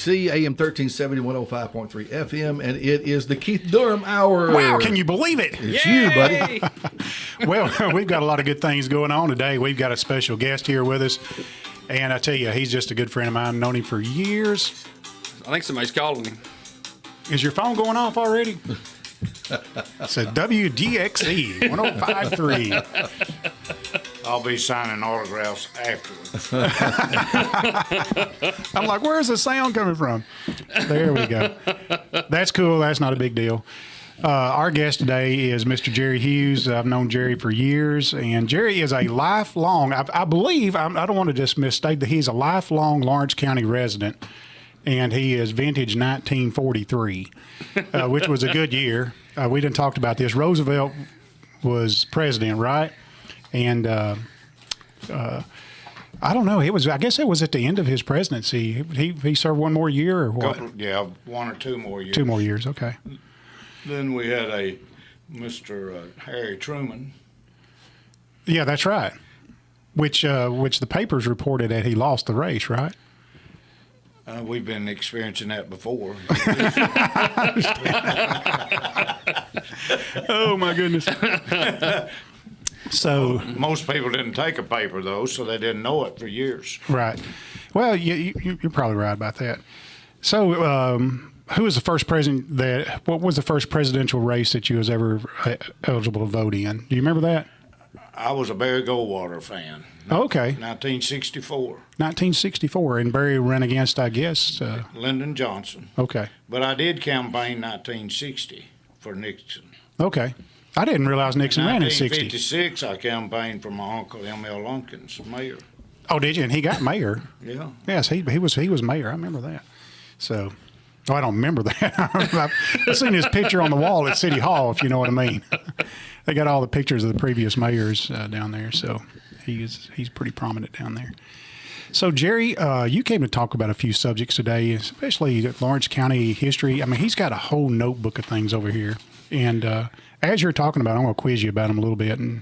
KFIC, AM 1370, 105.3 FM, and it is the Keith Durham Hour. Wow, can you believe it? It's you, buddy. Well, we've got a lot of good things going on today. We've got a special guest here with us, and I tell you, he's just a good friend of mine. I've known him for years. I think somebody's calling me. Is your phone going off already? It's a WDXE 105.3. I'll be signing autographs afterwards. I'm like, where's the sound coming from? There we go. That's cool. That's not a big deal. Our guest today is Mr. Jerry Hughes. I've known Jerry for years, and Jerry is a lifelong, I believe, I don't want to just misstate that he's a lifelong Lawrence County resident, and he is vintage 1943, which was a good year. We didn't talk about this. Roosevelt was president, right? And I don't know. I guess it was at the end of his presidency. He served one more year or what? One or two more years. 2 more years. Okay. Then we had a Mr. Harry Truman. Yeah, that's right. Which the papers reported that he lost the race, right? We've been experiencing that before. Oh my goodness. So most people didn't take a paper though, so they didn't know it for years. Right. Well, you're probably right about that. So, who was the first president what was the first presidential race that you was ever eligible to vote in? Do you remember that? I was a Barry Goldwater fan. Okay. 1964. 1964, and Barry ran against, I guess. Lyndon Johnson. Okay. But I did campaign 1960 for Nixon. Okay. I didn't realize Nixon ran in 60. 1956, I campaigned for my uncle M.L. Lumpkins, mayor. Oh, did you? And he got mayor. Yeah. Yes, he was mayor. I remember that. So, I don't remember that. I've seen his picture on the wall at City Hall, if you know what I mean. They got all the pictures of the previous mayors down there, so he's pretty prominent down there. So, Jerry, you came to talk about a few subjects today, especially Lawrence County history. I mean, he's got a whole notebook of things over here. And as you're talking about, I'm going to quiz you about them a little bit and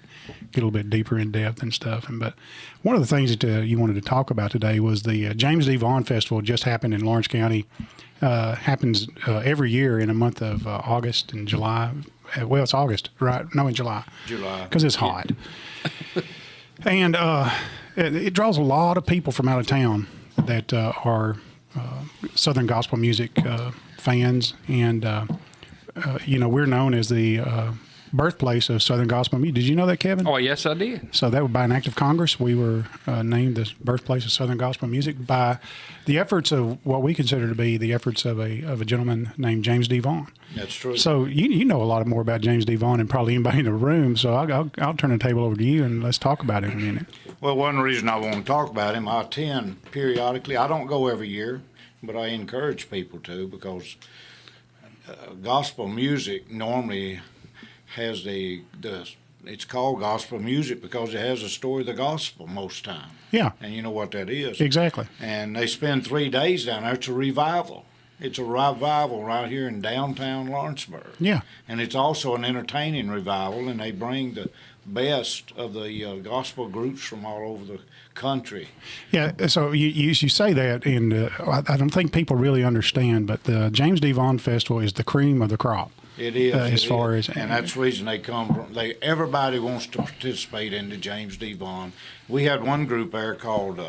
get a little bit deeper in depth and stuff. But one of the things that you wanted to talk about today was the James D. Vaughn Festival just happened in Lawrence County. Happens every year in the month of August and July. Well, it's August, right? No, in July. July. Because it's hot. And it draws a lot of people from out of town that are Southern gospel music fans. And, we're known as the birthplace of Southern gospel music. Did you know that, Kevin? Oh, yes, I did. So that was by an act of Congress. We were named the birthplace of Southern gospel music by the efforts of what we consider to be the efforts of a gentleman named James D. Vaughn. That's true. So you know a lot more about James D. Vaughn than probably anybody in the room. So I'll turn the table over to you and let's talk about it in a minute. Well, one reason I want to talk about him, I attend periodically. I don't go every year, but I encourage people to because gospel music normally has it's called gospel music because it has a story of the gospel most time. Yeah. And you know what that is. Exactly. And they spend 3 days down there. It's a revival. It's a revival right here in downtown Lawrenceburg. Yeah. And it's also an entertaining revival, and they bring the best of the gospel groups from all over the country. Yeah, so you say that, and I don't think people really understand, but the James D. Vaughn Festival is the cream of the crop. It is. And that's the reason they come from. Everybody wants to participate in the James D. Vaughn. We had one group there called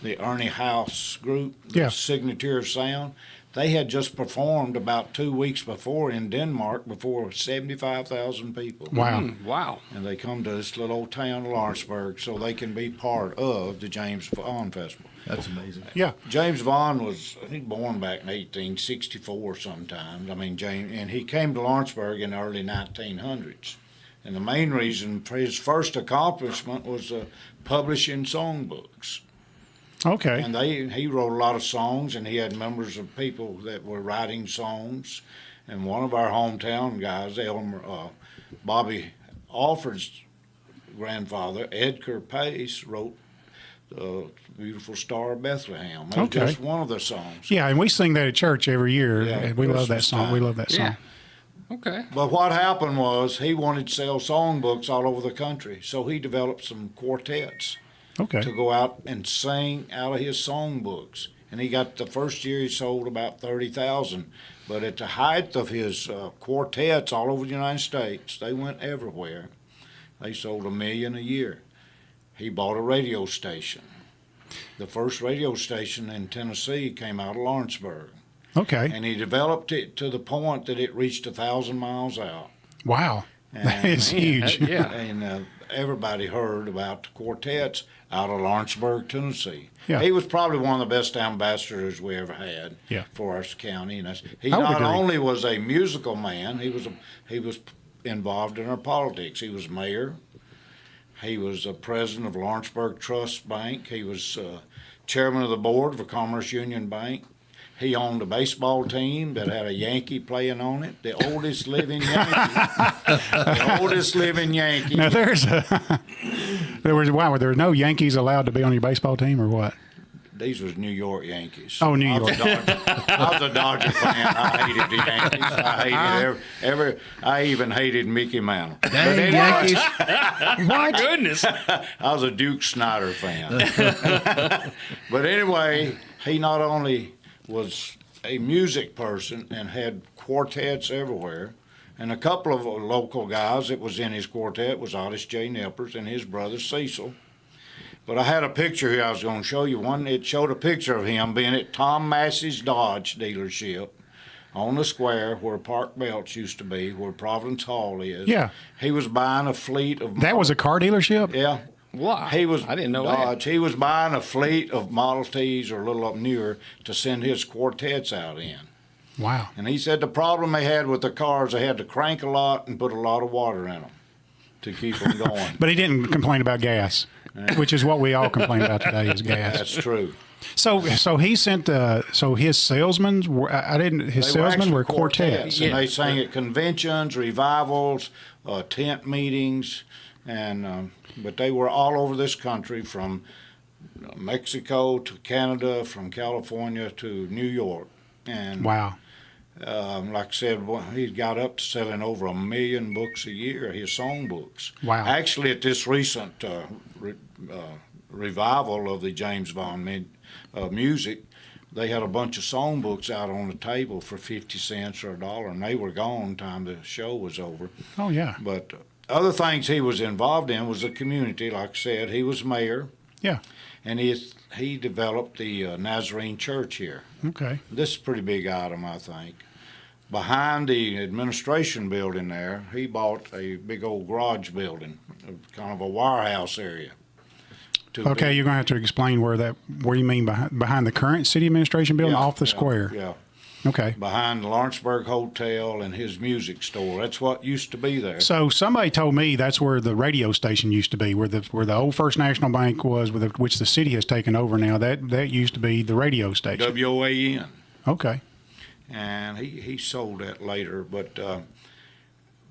the Ernie House Group, the Signature of Sound. They had just performed about 2 weeks before in Denmark before 75,000 people. Wow. Wow. And they come to this little old town of Lawrenceburg so they can be part of the James Vaughn Festival. That's amazing. Yeah. James Vaughn was, I think, born back in 1864 sometimes. And he came to Lawrenceburg in the early 1900s. And the main reason for his first accomplishment was publishing songbooks. Okay. And he wrote a lot of songs, and he had members of people that were writing songs. And one of our hometown guys, Bobby Alford's grandfather, Edgar Pace, wrote the Beautiful Star of Bethlehem. That was just one of the songs. Yeah, and we sing that at church every year. Yeah, and we love that Christmas song. time. We love that song. Yeah. Okay. But what happened was he wanted to sell songbooks all over the country, so he developed some quartets Okay. to go out and sing out of his songbooks. And he got the first year he sold about 30,000. But at the height of his quartets all over the United States, they went everywhere. They sold $1 million a year. He bought a radio station. The first radio station in Tennessee came out of Lawrenceburg. Okay. And he developed it to the point that it reached 1,000 miles out. Wow. That is huge. Yeah. And everybody heard about the quartets out of Lawrenceburg, Tennessee. Yeah. He was probably one of the best ambassadors we ever had Yeah. for our county. And he I would not agree. only was a musical man, he was involved in our politics. He was mayor. He was president of Lawrenceburg Trust Bank. He was chairman of the board of a Commerce Union Bank. He owned a baseball team that had a Yankee playing on it, the oldest living Yankee. The oldest living Yankee. Now there were no Yankees allowed to be on your baseball team or what? These was New York Yankees. Oh, New York. I was a Dodger fan. I hated the Yankees. I hated I even hated Mickey Mantle. Dang Yankees. My goodness. I was a Duke Snyder fan. But anyway, he not only was a music person and had quartets everywhere, and a couple of local guys that was in his quartet was Otis J. Nippers and his brother Cecil. But I had a picture here I was going to show you. One, it showed a picture of him being at Tom Massey's Dodge dealership on the square where Park Belts used to be, where Providence Hall is. Yeah. He was buying a fleet of... That was a car dealership? Yeah. Wow. He was I didn't know Dodge. He was buying a fleet of Model Ts or a little up newer to send his quartets out in. Wow. And he said the problem they had with the cars, they had to crank a lot and put a lot of water in them to keep them going. But he didn't complain about gas, which is what we all complain about today is gas. That's true. So he sent so his salesmen were his salesmen were quartets. And they sang at conventions, revivals, tent meetings, and but they were all over this country, from Mexico to Canada, from California to New York. And Wow. like I said, he got up to selling over 1 million books a year, his song books. Wow. Actually, at this recent revival of the James Bond music, they had a bunch of song books out on the table for 50 cents or $1, and they were gone time the show was over. Oh yeah. But other things he was involved in was the community. Like I said, he was mayor, Yeah. and he developed the Nazarene Church here. Okay. This is a pretty big item, I think. Behind the administration building there, he bought a big old garage building, kind of a warehouse area. Okay, you're going to have to explain where you mean behind the current city administration building, off the square. Yeah. Okay. Behind the Lawrenceburg Hotel and his music store. That's what used to be there. So somebody told me that's where the radio station used to be, where the old First National Bank was, which the city has taken over now. That used to be the radio station. WOAN. Okay. And he sold that later, but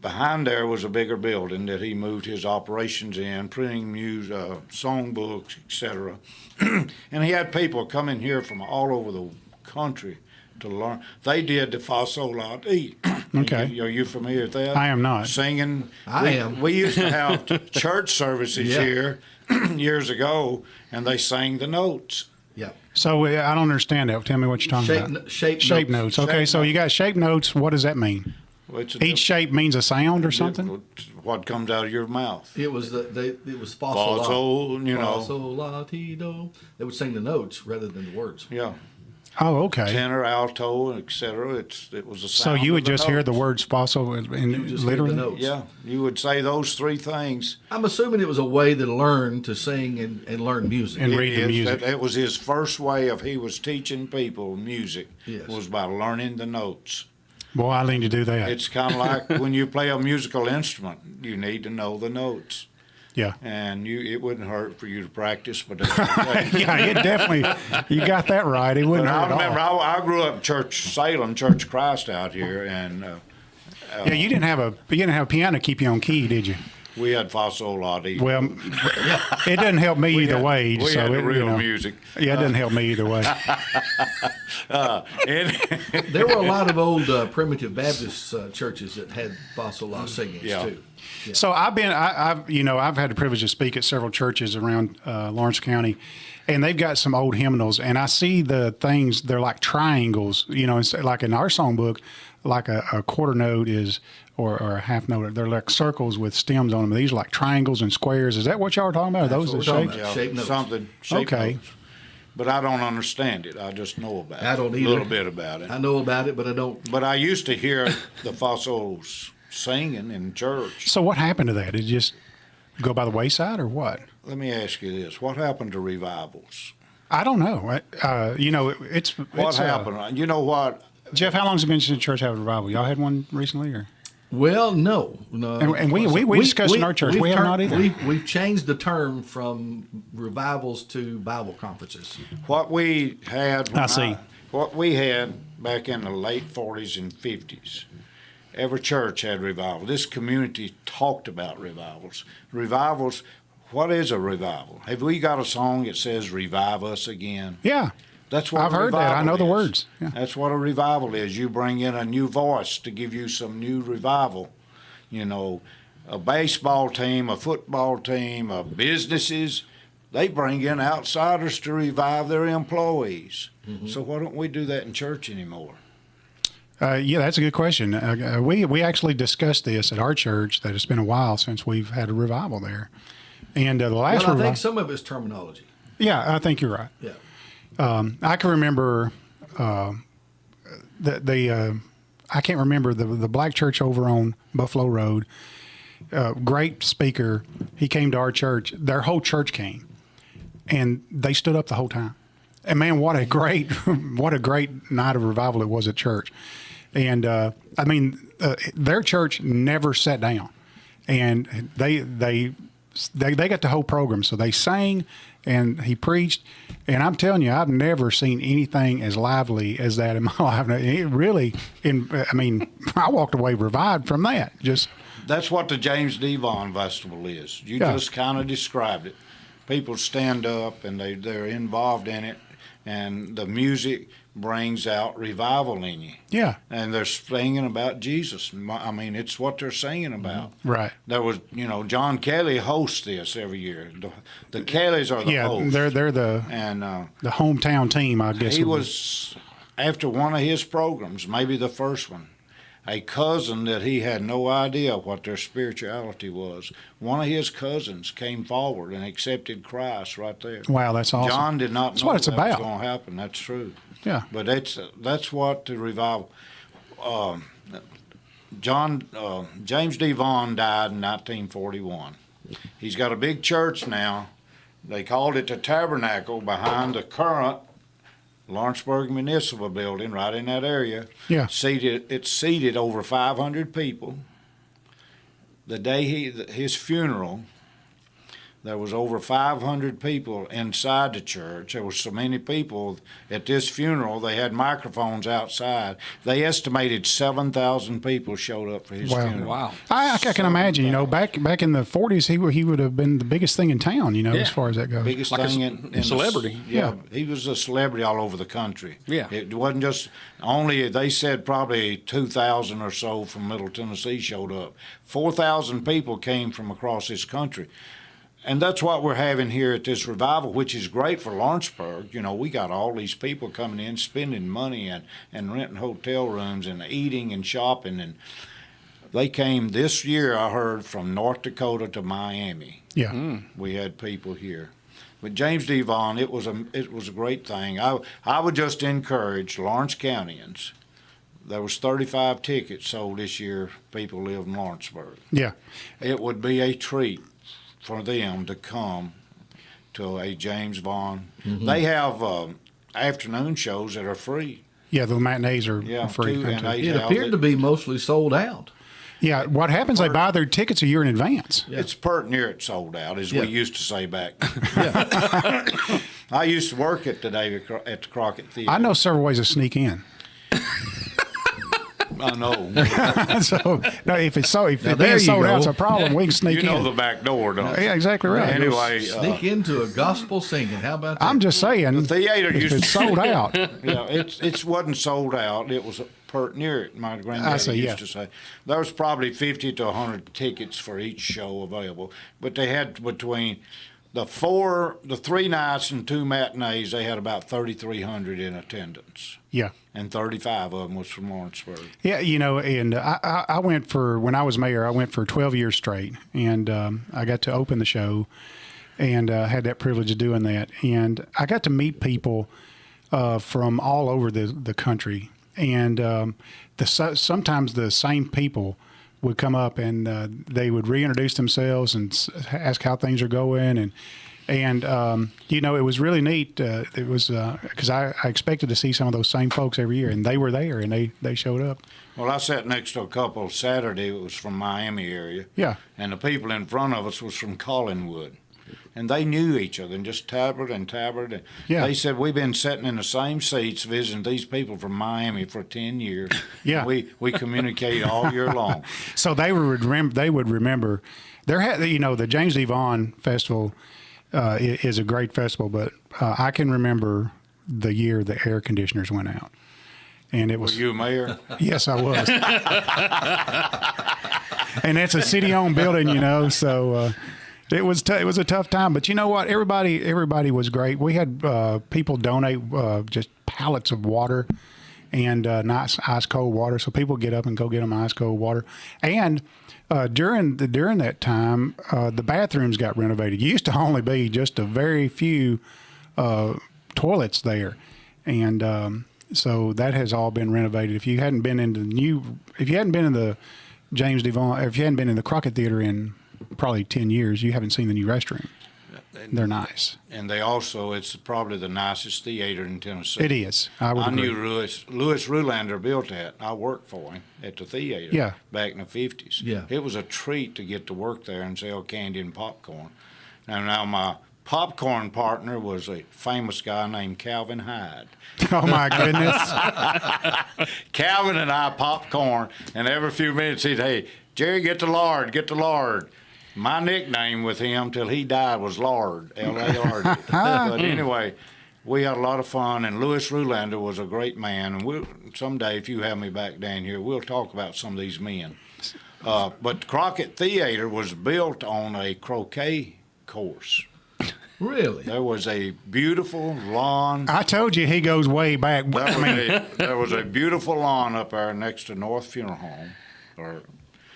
behind there was a bigger building that he moved his operations in, printing music, songbooks, etc. And he had people come in here from all over the country to learn. They did the Fa Sol La Ti. Okay. Are you familiar with that? I am not. Singing. I am. We used to have church services Yeah. here years ago, and they sang the notes. Yeah. So I don't understand that. Tell me what you're talking about. Shape Notes. Okay, Shape so you got shape notes. What does that mean? Well, it's a Each shape means a sound or something? What comes out of your mouth. It was it was Fa Fa Sol La. Sol, you Fa know. Sol La Ti Do. They would sing the notes rather than the words. Yeah. Oh, okay. Tenor, alto, etc. It was a So sound you would of the just hear the notes. words fossil You would and just literally? hear the notes. Yeah, you would say those three things. I'm assuming it was a way to learn to sing and learn music. And read the It is- music. It was his first way of he was teaching people music. Yes. Was by learning the notes. Boy, I need to do that. It's kind of like when you play a musical instrument, you need to know the notes. Yeah. And it wouldn't hurt for you to practice, but Yeah, it definitely, you got that right. It wouldn't But hurt I at all. remember I grew up in Salem Church of Christ out here, and Yeah, you didn't have a piano to keep you on key, did you? we had Fa Sol La Ti. Well, it doesn't help me either way. We so had the it, real music. Yeah, it doesn't help me either way. And There were a lot of old primitive Baptist churches that had Fa Sol La singings Yeah. too. So I've had the privilege to speak at several churches around Lawrence County, And they've got some old hymnals, and I see the things, they're like triangles, you know, it's like in our songbook, like a quarter note is, or a half note, they're like circles with stems on them. These are like triangles and squares. Is that what y'all are talking about? Are those That's that what we're shape? talking about. Shape notes. Something. Shape Okay. notes. But I don't understand it. I just know about it. I don't A either. little bit about it. I know about it, but I don't. But I used to hear the Fossos singing in church. So what happened to that? Did it just go by the wayside or what? Let me ask you this: what happened to revivals? I don't know. You know, it's What happened? You know what? Jeff, how long has it been since the church had a revival? Y'all had one recently, or? Well, no. And we discussed in our church. We have not either. We've changed the term from revivals to Bible conferences. What we had. When I see. What we had back in the late 40s and 50s. Every church had revival. This community talked about revivals. Revivals. What is a revival? Have we got a song that says "Revive Us Again"? Yeah. That's what I've heard that. I know the words. Yeah. That's what a revival is. You bring in a new voice to give you some new revival. You know, a baseball team, a football team, businesses, they bring in outsiders to revive their employees. Mm-hmm. So why don't we do that in church anymore? Yeah, that's a good question. We actually discussed this at our church, that it's been a while since we've had a revival there. And the last Well, I revival. think some of it's terminology. Yeah, I think you're right. Yeah. I can remember I can't remember the black church over on Buffalo Road. Great speaker. He came to our church. Their whole church came, and they stood up the whole time. And man, what a great night of revival it was at church. And their church never sat down, and they got the whole program. So they sang, and he preached, and I'm telling you, I've never seen anything as lively as that in my life. It really, I walked away revived from that. That's what the James Devon Festival is. You Yeah. just kind of described it. People stand up and they're involved in it, and the music brings out revival in you. Yeah. And they're singing about Jesus. I mean, it's what they're singing about. Right. There was, John Kelly hosts this every year. The Kellys are the hosts. They're the hometown team, I guess. He was, after one of his programs, maybe the first one, a cousin that he had no idea what their spirituality was. One of his cousins came forward and accepted Christ right there. Wow, that's awesome. John did not That's know what it's that about. was going to happen. That's true. Yeah. But that's what the revival. James Devon died in 1941. He's got a big church now. They called it the Tabernacle behind the current Lawrenceburg Municipal Building, right in that area. Yeah. It's seated over 500 people. The day his funeral, there was over 500 people inside the church. There were so many people at this funeral, they had microphones outside. They estimated 7,000 people showed up for his funeral. Wow. I can imagine, back in the 40s, he would have been the biggest thing in town, as far as that goes. Biggest Like thing a in celebrity. Yeah, he was a celebrity all over the country. Yeah. It wasn't just only, they said probably 2,000 or so from Middle Tennessee showed up. 4,000 people came from across this country. And that's what we're having here at this revival, which is great for Lawrenceburg. We got all these people coming in, spending money and renting hotel rooms and eating and shopping. And they came this year, I heard, from North Dakota to Miami. Yeah. We had people here. But James Devon, it was a great thing. I would just encourage Lawrence Countyans. There was 35 tickets sold this year. People live in Lawrenceburg. Yeah. It would be a treat for them to come to a James Vaughn. Mm-hmm. They have afternoon shows that are free. Yeah, the matinees are free. It appeared to be mostly sold out. Yeah, what happens, they buy their tickets a year in advance. Yeah. It's pert near it sold out, as we used to say back. Yeah. I used to work at the Crockett Theater. I know several ways to sneak in. I know. So no, if it's there you sold go. out, it's a problem. We can sneak in. the back door, don't you? Yeah, exactly right. Anyway, Sneak into a gospel singing. How about that? I'm just saying, the theater if used it's sold out. Yeah, it wasn't sold out. It was pert near it. My granddaddy used to say there was probably 50 to 100 tickets for each show available, but they had between the 3 nights and 2 matinees, they had about 3,300 in attendance, Yeah. and 35 of them was from Lawrenceburg. Yeah, and I went when I was mayor, I went for 12 years straight, and I got to open the show and had that privilege of doing that. And I got to meet people from all over the country. And sometimes the same people would come up and they would reintroduce themselves and ask how things are going. And it was really neat. It was because I expected to see some of those same folks every year, and they were there, and they showed up. Well, I sat next to a couple Saturday. It was from Miami area. Yeah. And the people in front of us was from Collinwood. And they knew each other and just tabbered. And Yeah. They said, we've been sitting in the same seats visiting these people from Miami for 10 years. Yeah. We communicate all year long. So they would remember. The James D. Vaughn Festival is a great festival, but I can remember the year the air conditioners went out, and it Were was you mayor? Yes, I was. And it's a city-owned building, so. It was a tough time, but you know what? Everybody was great. We had people donate just pallets of water and nice ice cold water, so people get up and go get them ice cold water. And during that time, the bathrooms got renovated. It used to only be just a very few toilets there, and so that has all been renovated. If you hadn't been in the James D. Vaughn, if you hadn't been in the Crockett Theater in probably 10 years, you haven't seen the new restroom. They're nice. And it's probably the nicest theater in Tennessee. It is. I would agree. knew Louis Rulander built that. I worked for him at the theater back in the 50s. Yeah. It was a treat to get to work there and sell candy and popcorn. Now my popcorn partner was a famous guy named Calvin Hyde. Oh, my goodness. Calvin and I popcorn, and every few minutes he'd, hey, Jerry, get the lard. My nickname with him till he died was Lard, L-A-R-D. But anyway, we had a lot of fun, and Louis Rulander was a great man. And someday, if you have me back down here, we'll talk about some of these men. But Crockett Theater was built on a croquet course. Really? There was a beautiful lawn. I told you he goes way back. There was a beautiful lawn up there next to North Funeral Home, where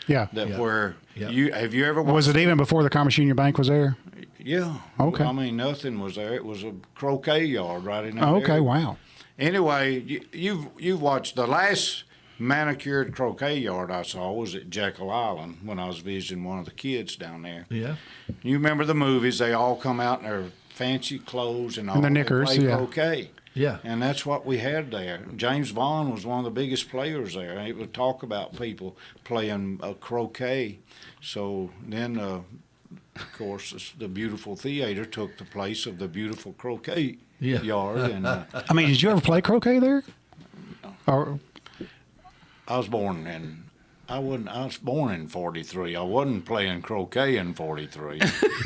have you ever watched? Was it even before the Commerce Union Bank was there? Yeah. Okay. I mean, nothing was there. It was a croquet yard right in that Okay. area. Wow. Anyway, you've watched the last manicured croquet yard I saw was at Jekyll Island when I was visiting one of the kids down there. Yeah. You remember the movies? They all come out in their fancy clothes and all. And their knickers, they play yeah. croquet. Yeah. And that's what we had there. James Vaughn was one of the biggest players there. And it would talk about people playing croquet. So then, of course, the beautiful theater took the place of the beautiful croquet yard. And I mean, did you ever play croquet there? Or I was born in 43. I wasn't playing croquet in 43.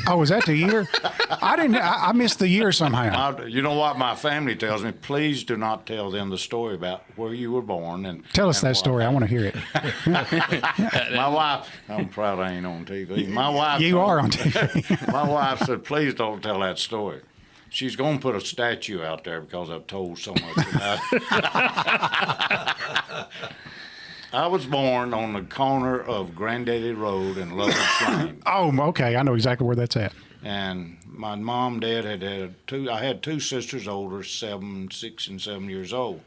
oh, was that the year? I missed the year somehow. You know what my family tells me? Please do not tell them the story about where you were born. And Tell us and that story. I want to hear it. My wife, I'm proud I ain't on TV. My wife, You are on TV. My wife said, please don't tell that story. She's going to put a statue out there because I've told so much about it. I was born on the corner of Granddaddy Road and Lovely Flame. Oh, okay. I know exactly where that's at. And my mom and dad I had two sisters older, 6 and 7 years old.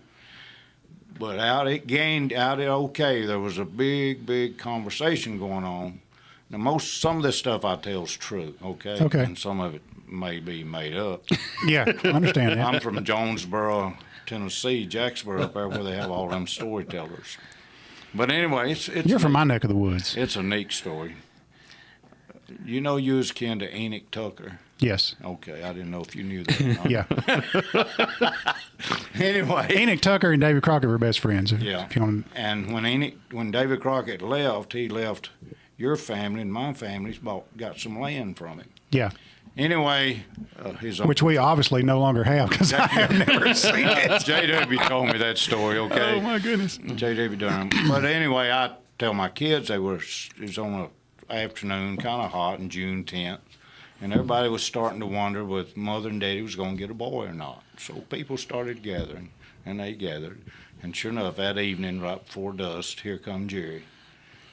But out at OK, there was a big conversation going on. Now, some of this stuff I tell is true, okay? Okay. And some of it may be made up. Yeah, I understand that. I'm from Jonesboro, Tennessee, Jacksboro, up there where they have all them storytellers. But anyway, You're from my neck of the woods. It's a neat story. You know you was kin to Enoch Tucker? Yes. Okay, I didn't know if you knew that. Yeah. Anyway. Enoch Tucker and David Crockett were best friends. Yeah. If you want And when David Crockett left, he left your family and my family's got some land from him. yeah. Anyway, Which we obviously no longer have because I have never seen it. J.W. told me that story, okay? Oh, my goodness. J.W. Durham. But anyway, I tell my kids it was on an afternoon, kind of hot, on June 10th. And everybody was starting to wonder whether Mother and Daddy was going to get a boy or not. So people started gathering, and they gathered. And sure enough, that evening, right before dusk, here come Jerry.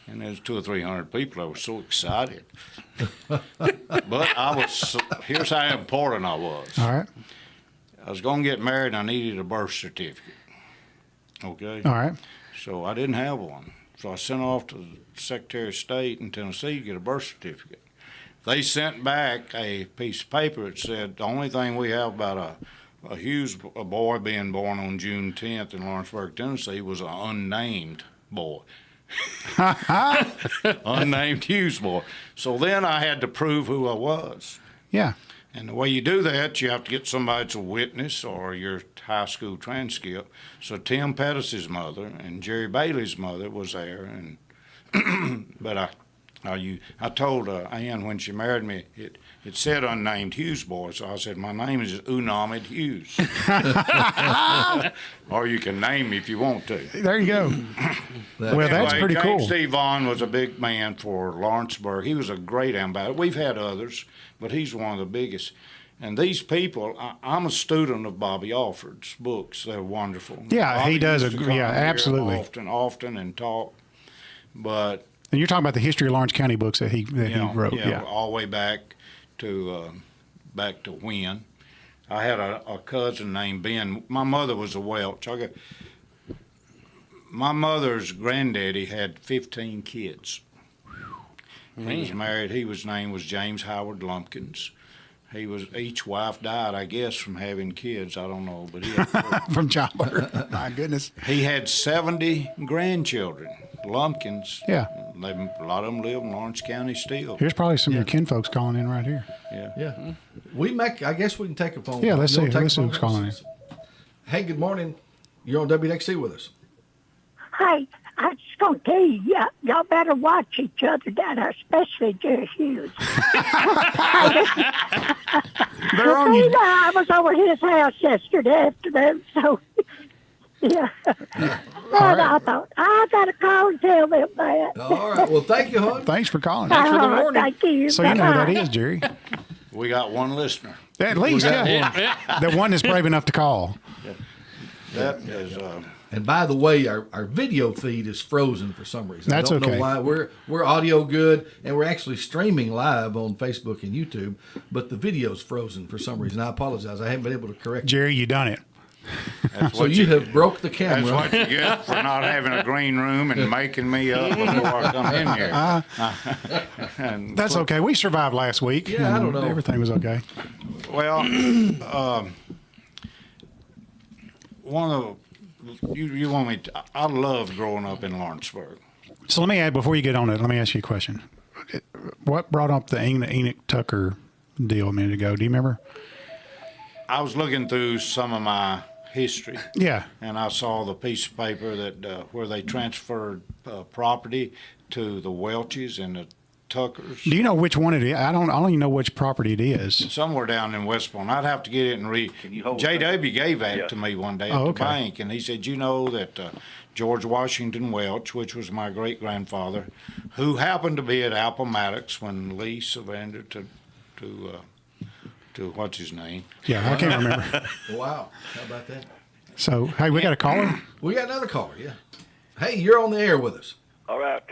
And there's 200 or 300 people that were so excited. But here's how important I was. All right. I was going to get married, and I needed a birth certificate. Okay? All right. So I didn't have one. So I sent off to the Secretary of State in Tennessee to get a birth certificate. They sent back a piece of paper that said the only thing we have about a boy being born on June 10th in Lawrenceburg, Tennessee, was an unnamed boy. Unnamed Hughes boy. So then I had to prove who I was. Yeah. And the way you do that, you have to get somebody to witness or your high school transcript. So Tim Pettis' mother and Jerry Bailey's mother was there, and but I told Ann when she married me, it said unnamed Hughes boy, so I said, my name is Unamid Hughes. Or you can name me if you want to. There you go. Well, that's Anyway, pretty James cool. Steve Vaughn was a big man for Lawrenceburg. He was a great ambassador. We've had others, but he's one of the biggest. And these people, I'm a student of Bobby Alford's books. They're wonderful. Yeah, Bobby he does used to agree. Yeah, come here absolutely. often and talk. But And you're talking about the history of Lawrence County books that he wrote. Yeah. all the way back to when. I had a cousin named Ben. My mother was a Welch. My mother's granddaddy had 15 kids. He was married. His name was James Howard Lumpkins. Each wife died, I guess, from having kids. I don't know, but he had From childbirth. My goodness. he had 70 grandchildren. Lumpkins. Yeah. A lot of them live in Lawrence County still. Here's probably some of your kinfolks calling in right here. Yeah. Yeah. I guess we can take a phone Yeah, call. let's You wanna see. take Let's a see phone who's call? calling in. Hey, good morning. You're on WXC with us. Hey, I was just going to tell you, y'all better watch each other down there, especially Jerry Hughes. They're on you. I was over his house yesterday afternoon, so, yeah. And I thought, I got to call and tell them that. All right. Well, thank you, hon. Thanks for calling. for the warning. Thank you. So you know who that Bye-bye. is, Jerry. We got one listener. At least, yeah. The one that's brave enough to call. That is, And by the way, our video feed is frozen for some reason. That's I don't okay. know why. We're audio good, and we're actually streaming live on Facebook and YouTube, but the video's frozen for some reason. I apologize. I haven't been able to correct it. Jerry, you done it. that's So what you have broke the That's camera. what you get for not having a green room and making me up before I come in here. And, That's okay. We survived last week. Yeah, I and don't know. Everything was okay. well, one of you want me to, I love growing up in Lawrenceburg. So let me add, before you get on it, let me ask you a question. What brought up the Enoch Tucker deal a minute ago? Do you remember? I was looking through some of my history. Yeah. And I saw the piece of paper that where they transferred property to the Welches and the Tuckers. Do you know which one it is? I don't even know which property it is. Somewhere down in Westbourne. I'd have to get it and read. J.W. gave that to me one day at Oh, the okay. bank, and he said, you know that George Washington Welch, which was my great-grandfather, who happened to be at Appomattox when Lee surrendered to what's his name? Yeah, I can't remember. Wow. How about that? So, hey, we got a caller? We got another caller, yeah. Hey, you're on the air with us. All right,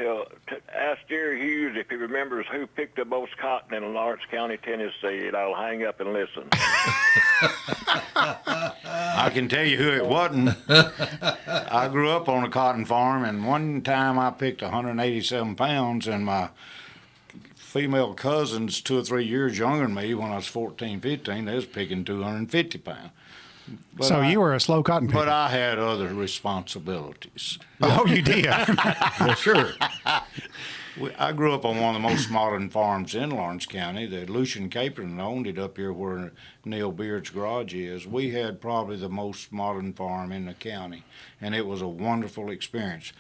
ask Jerry Hughes if he remembers who picked the most cotton in Lawrence County, Tennessee, and I'll hang up and listen. I can tell you who it wasn't. I grew up on a cotton farm, and one time I picked 187 pounds, and my female cousins 2 or 3 years younger than me, when I was 14, 15, they was picking 250 pounds. But So you were a slow cotton picker. But I had other responsibilities. Oh, you did? Well, sure. I grew up on one of the most modern farms in Lawrence County. The Lucian Capron owned it up here where Neil Beard's garage is. We had probably the most modern farm in the county, and it was a wonderful experience.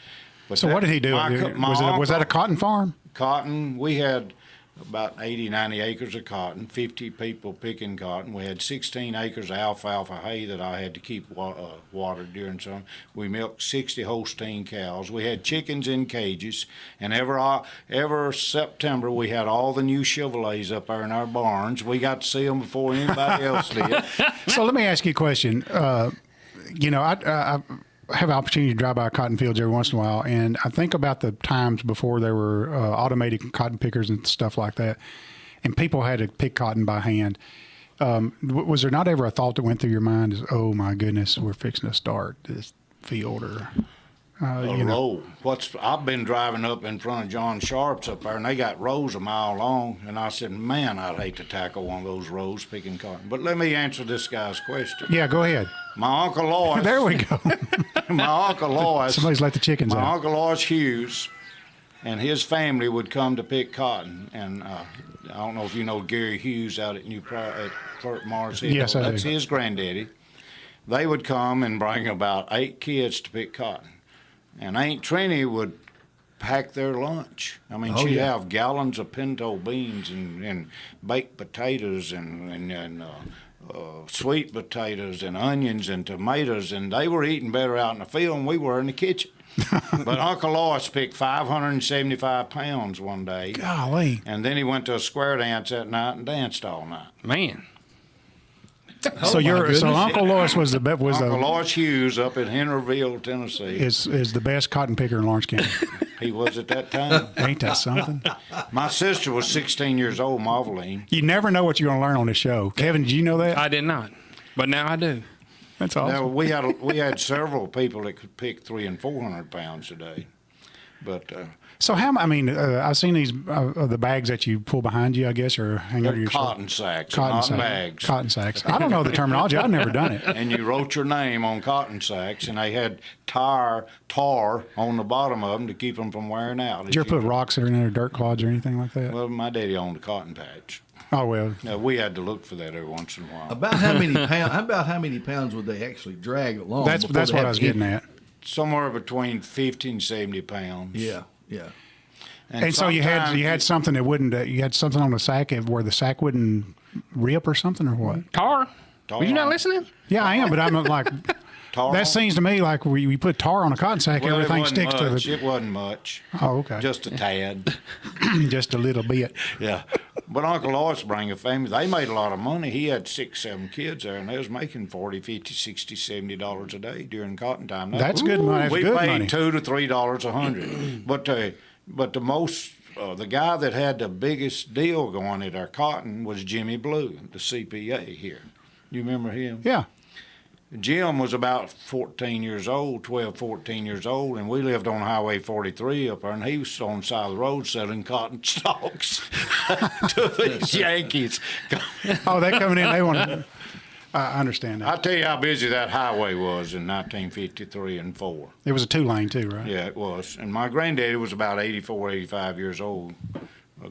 But So what did he do? my Was that a uncle- cotton farm? Cotton. We had about 80, 90 acres of cotton, 50 people picking cotton. We had 16 acres of alfalfa hay that I had to keep watered during summer. We milked 60 Holstein cows. We had chickens in cages, and every September we had all the new Chevrolets up there in our barns. We got to see them before anybody else did. So let me ask you a question. You know, I have an opportunity to drive by cotton fields every once in a while, and I think about the times before there were automated cotton pickers and stuff like that, and people had to pick cotton by hand. Was there not ever a thought that went through your mind, as, oh my goodness, we're fixing to start this field, or you know? I've been driving up in front of John Sharp's up there, and they got rows a mile long, and I said, man, I'd hate to tackle one of those rows picking cotton. But let me answer this guy's question. Yeah, go ahead. My Uncle Lois. There we go. My Uncle Lois. Somebody's let the chickens my out. Uncle Lois Hughes and his family would come to pick cotton, and I don't know if you know Gary Hughes out at Fort Mars Hill. Yes, I do. That's his granddaddy. They would come and bring about 8 kids to pick cotton. And Aunt Trini would pack their lunch. I mean, she'd have gallons of pinto beans and baked potatoes and sweet potatoes and onions and tomatoes, and they were eating better out in the field than we were in the kitchen. But Uncle Lois picked 575 pounds one day. Golly. And then he went to a square dance that night and danced all night. Man. So Uncle Lois was Uncle Lois Hughes up in Henryville, Tennessee. is the best cotton picker in Lawrence County. He was at that time. Ain't that something? My sister was 16 years old, Marveline. You never know what you're going to learn on this show. Kevin, did you know that? I did not, but now I do. That's awesome. Now, we had several people that could pick 300 and 400 pounds a day, but So I've seen these the bags that you pull behind you, I guess, or hang under your cotton sacks, cotton not sack- bags. Cotton sacks. I don't know the terminology. I've never done it. And you wrote your name on cotton sacks, and they had tar on the bottom of them to keep them from wearing out. Did you ever put rocks in there, dirt clods, or anything like that? Well, my daddy owned a cotton patch. Oh well. Now, we had to look for that every once in a while. About how many pounds would they actually drag along? That's before they what had I was to getting at. Somewhere between 50 and 70 pounds. Yeah, yeah. And so you had something that wouldn't. You had something on the sack where the sack wouldn't rip or something, or what? Tar? Were you not listening? Yeah, I am, but I'm like. Tar That on? seems to me like we put tar on a cotton sack, Well, everything it wasn't sticks much. to the. It wasn't much. Oh, okay. Just a tad. Just a little bit. Yeah. But Uncle Lois bring a family. They made a lot of money. He had 6, 7 kids there, and they was making $40, $50, $60, $70 a day during cotton time. That's good money. That's we good paid money. $2 to $3 a hundred. But the most the guy that had the biggest deal going at our cotton was Jimmy Blue, the CPA here. You remember him? Yeah. Jim was about 14 years old, 12, 14 years old, and we lived on Highway 43 up there, and he was on the side of the road selling cotton stalks to these Yankees. Oh, they coming in. They want. I understand that. I'll tell you how busy that highway was in 1953 and 4. It was a 2-lane too, right? Yeah, it was. And my granddaddy was about 84, 85 years old,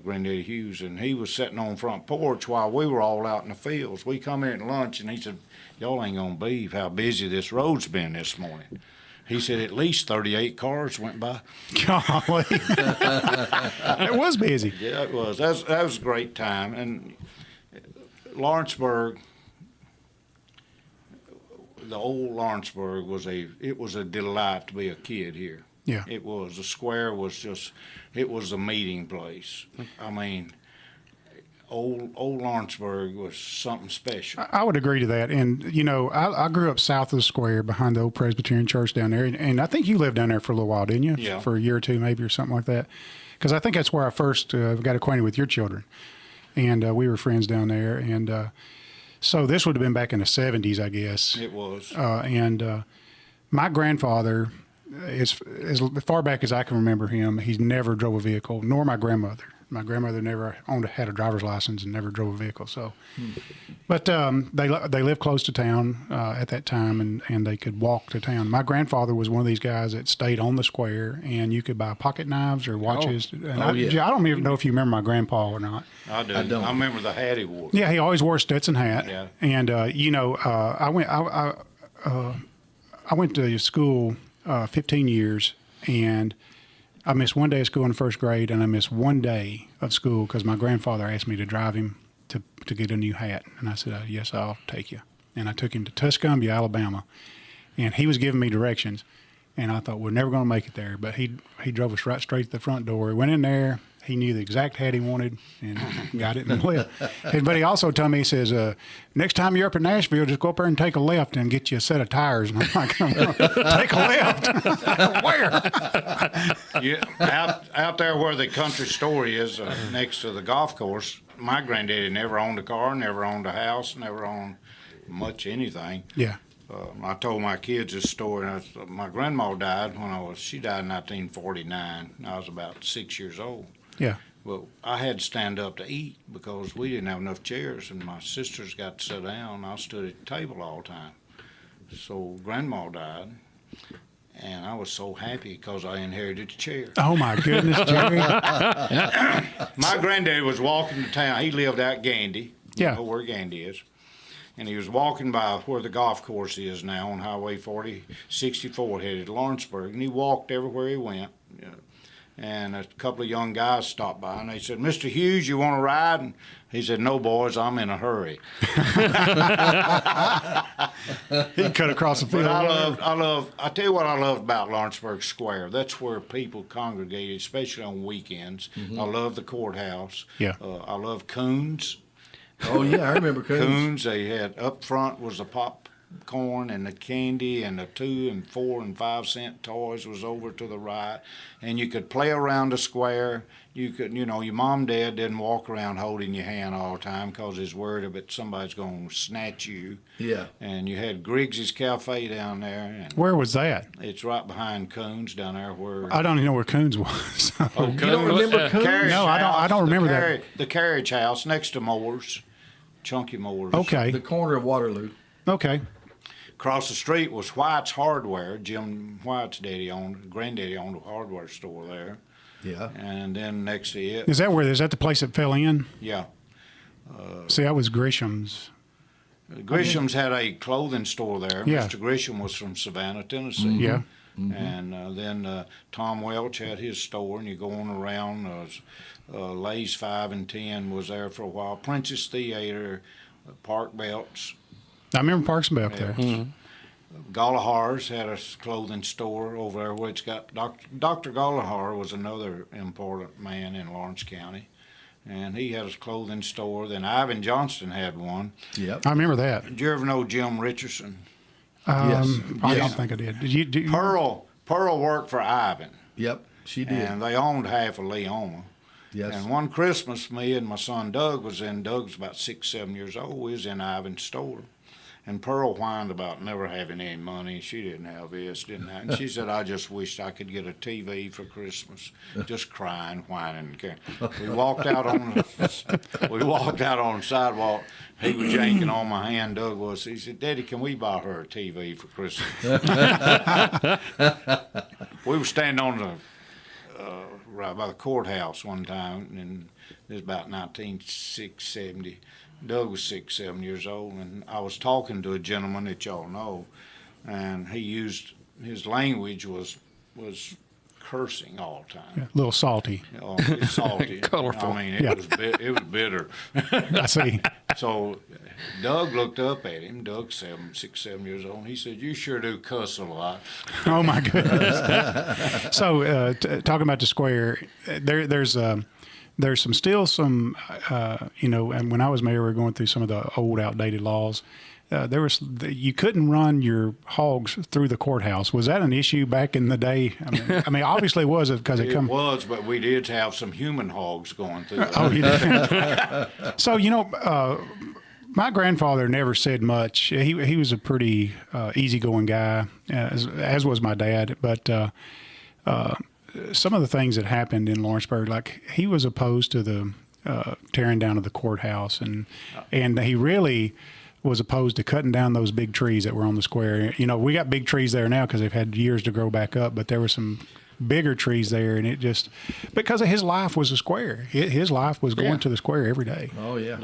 Granddaddy Hughes, and he was sitting on the front porch while we were all out in the fields. We come in at lunch, and he said, y'all ain't going to believe how busy this road's been this morning. He said at least 38 cars went by. Golly. It was busy. Yeah, it was. That was a great time. And Lawrenceburg, the old Lawrenceburg was a delight to be a kid here. Yeah. It was. The square was it was a meeting place. I mean, old Lawrenceburg was something special. I would agree to that. And, you know, I grew up south of the square behind the old Presbyterian church down there. And I think you lived down there for a little while, didn't you? Yeah. For a year or two maybe or something like that. Because I think that's where I first got acquainted with your children. And we were friends down there. And so this would have been back in the 70s, I guess. It was. And my grandfather, as far back as I can remember him, he's never drove a vehicle, nor my grandmother. My grandmother never had a driver's license and never drove a vehicle. So, but they lived close to town at that time, and they could walk to town. My grandfather was one of these guys that stayed on the square, and you could buy pocket knives or watches. And I don't even know if you remember my grandpa or not. I do. I remember the hat he wore. Yeah, he always wore a Stetson hat. Yeah. And you know, I went to school 15 years, and I missed one day of school in the first grade, and I missed one day of school because my grandfather asked me to drive him to get a new hat. And I said, yes, I'll take you. And I took him to Tuscumbia, Alabama, and he was giving me directions. And I thought, we're never going to make it there. But he drove us right straight to the front door. We went in there. He knew the exact hat he wanted and got it and left. But he also told me, he says, next time you're up in Nashville, just go up there and take a left and get you a set of tires. And I'm like, take a left? Where? Yeah, out there where the country store is, next to the golf course, my granddaddy never owned a car, never owned a house, never owned much anything. Yeah. I told my kids this story. My grandma died she died in 1949. I was about 6 years old. Yeah. Well, I had to stand up to eat because we didn't have enough chairs, and my sisters got to sit down. I stood at the table all the time. So grandma died, and I was so happy because I inherited the chair. Oh, my goodness, Jerry. My granddaddy was walking to town. He lived out Gandy. Yeah. You know where Gandy is. And he was walking by where the golf course is now on Highway 64 headed to Lawrenceburg. And he walked everywhere he went. And a couple of young guys stopped by, and they said, Mr. Hughes, you want to ride? And he said, no, boys, I'm in a hurry. He cut across the field. But I tell you what I love about Lawrenceburg Square. That's where people congregated, especially on weekends. Mm-hmm. I love the courthouse. Yeah. I love Coons. Oh, yeah, I remember Coons. Coons, they had up front was the popcorn and the candy, and the 2 and 4 and 5 cent toys was over to the right. And you could play around the square. You could, your mom and dad didn't walk around holding your hand all the time because he's worried that somebody's going to snatch you. Yeah. And you had Griggs's Cafe down there. And Where was that? it's right behind Coons down there where. I don't even know where Coons was. Oh, You don't remember Coons? No, I don't remember that. The carriage house next to Moore's. Chunky Moore's. Okay. The corner of Waterloo. Okay. Across the street was White's Hardware. Jim White's granddaddy owned a hardware store there. Yeah. And then next to it, Is that the place that fell in? yeah. See, that was Grisham's. Grisham's had a clothing store there. Yeah. Mr. Grisham was from Savannah, Tennessee. Yeah. And then Tom Welch had his store, and you go on around. Lay's 5 and 10 was there for a while. Princess Theater, Park Belts. I remember Parks and Belk there. Gallahar's had a clothing store over there, which got Dr. Gallahar was another important man in Lawrence County, and he had a clothing store. Then Ivan Johnston had one. Yep. I remember that. Did you ever know Jim Richardson? Yes. I Yes. don't think I did. Did you? Pearl worked for Ivan, Yep, she did. and they owned half of Leoma. Yes. And one Christmas, me and my son Doug was about 6, 7 years old. We was in Ivan's store. And Pearl whined about never having any money. She didn't have this, didn't have. And she said, I just wished I could get a TV for Christmas. Just crying, whining. We walked out on the sidewalk. He was yanking on my hand, Doug was. He said, Daddy, can we buy her a TV for Christmas? We were standing on the right by the courthouse one time, and it was about 1970. Doug was 6, 7 years old, and I was talking to a gentleman that y'all know, and his language was cursing all the time. A little salty. It's salty. Colorful. I mean, it was bitter. I see. So Doug looked up at him. Doug's 6, 7 years old. And he said, "You sure do cuss a lot." Oh my goodness. So talking about the square, there's some and when I was mayor, we were going through some of the old outdated laws. You couldn't run your hogs through the courthouse. Was that an issue back in the day? I mean, obviously it was because It was, but we did have some human hogs going through there. Oh, you did. So my grandfather never said much. He was a pretty easygoing guy, as was my dad. But some of the things that happened in Lawrenceburg, like he was opposed to the tearing down of the courthouse, and he really was opposed to cutting down those big trees that were on the square. We got big trees there now because they've had years to grow back up, but there were some bigger trees there, and it just because of his life was a square. His life was going to the square every day. Oh yeah.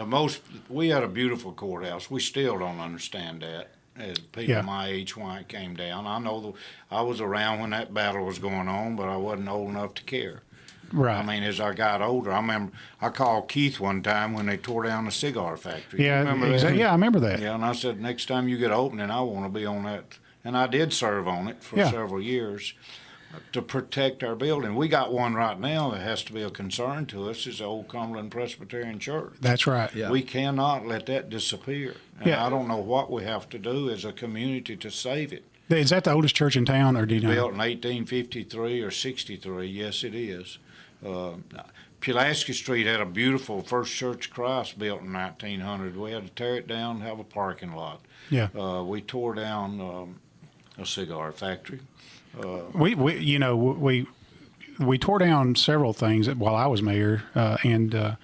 We had a beautiful courthouse. We still don't understand that. as people my age when it came down. I know I was around when that battle was going on, but I wasn't old enough to care. Right. I mean, as I got older, I remember I called Keith one time when they tore down the cigar factory. Yeah, Remember that? exactly. Yeah, I remember that. Yeah, and I said, next time you get opening, I want to be on that. And I did serve on it for several years to protect our building. We got one right now that has to be a concern to us, is the old Cumberland Presbyterian Church. That's right. Yeah. We cannot let that disappear. And I don't know what we have to do as a community to save it. Is that the oldest church in town, or do you know? Built in 1853 or 63, yes it is. Pulaski Street had a beautiful First Church of Christ built in 1900. We had to tear it down and have a parking lot. Yeah. We tore down a cigar factory. We tore down several things while I was mayor, and